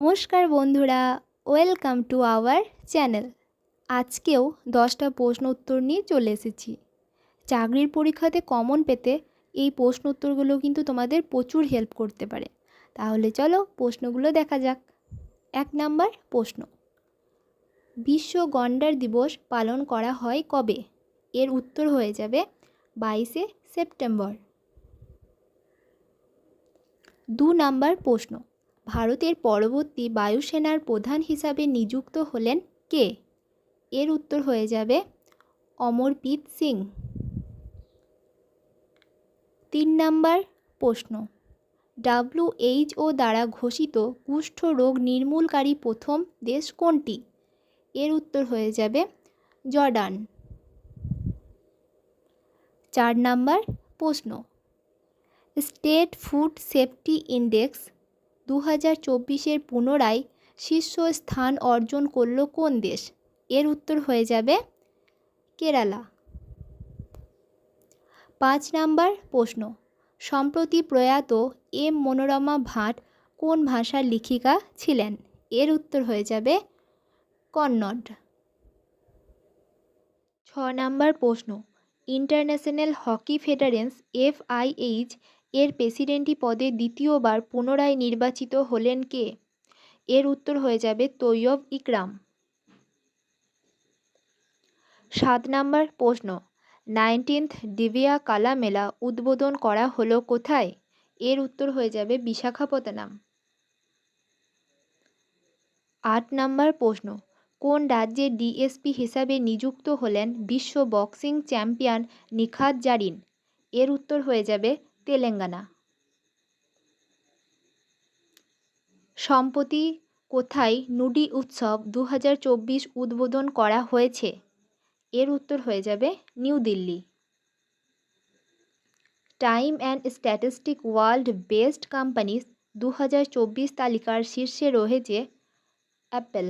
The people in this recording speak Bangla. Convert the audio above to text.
নমস্কার বন্ধুরা, ওয়েলকাম টু আওয়ার চ্যানেল। আজকেও 10টা প্রশ্ন উত্তর নিয়ে চলে এসেছি। চাকরির পরীক্ষাতে কমন পেতে এই প্রশ্ন উত্তরগুলো কিন্তু তোমাদের প্রচুর হেল্প করতে পারে। তাহলে চলো প্রশ্নগুলো দেখা যাক। 1 নাম্বার প্রশ্ন, বিশ্ব গন্ডার দিবস পালন করা হয় কবে? এর উত্তর হয়ে যাবে 22শে সেপ্টেম্বর। 2 নাম্বার প্রশ্ন, ভারতের পরবর্তী বায়ুসেনার প্রধান হিসাবে নিযুক্ত হলেন কে? এর উত্তর হয়ে যাবে অমরপ্রীত সিং। 3 নাম্বার প্রশ্ন, WHO দ্বারা ঘোষিত কুষ্ঠ রোগ নির্মূলকারী প্রথম দেশ কোনটি? এর উত্তর হয়ে যাবে জর্ডান। 4 নাম্বার প্রশ্ন, স্টেট ফুড সেফটি ইন্ডেক্স 2024-এর পুনরায় শীর্ষস্থান অর্জন করল কোন দেশ? এর উত্তর হয়ে যাবে কেরালা। 5 নাম্বার প্রশ্ন, সম্প্রতি প্রয়াত এম মনোরমা ভাট কোন ভাষার লেখিকা ছিলেন? এর উত্তর হয়ে যাবে কন্নড়। 6 নাম্বার প্রশ্ন, ইন্টারন্যাশনাল হকি ফেডারেশন FIH এর প্রেসিডেন্টি পদে দ্বিতীয়বার পুনরায় নির্বাচিত হলেন কে? এর উত্তর হয়ে যাবে তৈয়ব ইকরাম। 7 নাম্বার প্রশ্ন, 19th দিবিয়া কালা মেলা উদ্বোধন করা হলো কোথায়? এর উত্তর হয়ে যাবে বিশাখাপত্তনম। 8 নাম্বার প্রশ্ন, কোন রাজ্যের ডিএসপি হিসাবে নিযুক্ত হলেন বিশ্ব বক্সিং চ্যাম্পিয়ন নিখাত জারিন? এর উত্তর হয়ে যাবে তেলেঙ্গানা। সম্প্রতি কোথায় নুডি উৎসব 2024 উদ্বোধন করা হয়েছে? এর উত্তর হয়ে যাবে new Delhi. Time and statistic world best companies 2024 তালিকার শীর্ষে রয়েছে অ্যাপেল।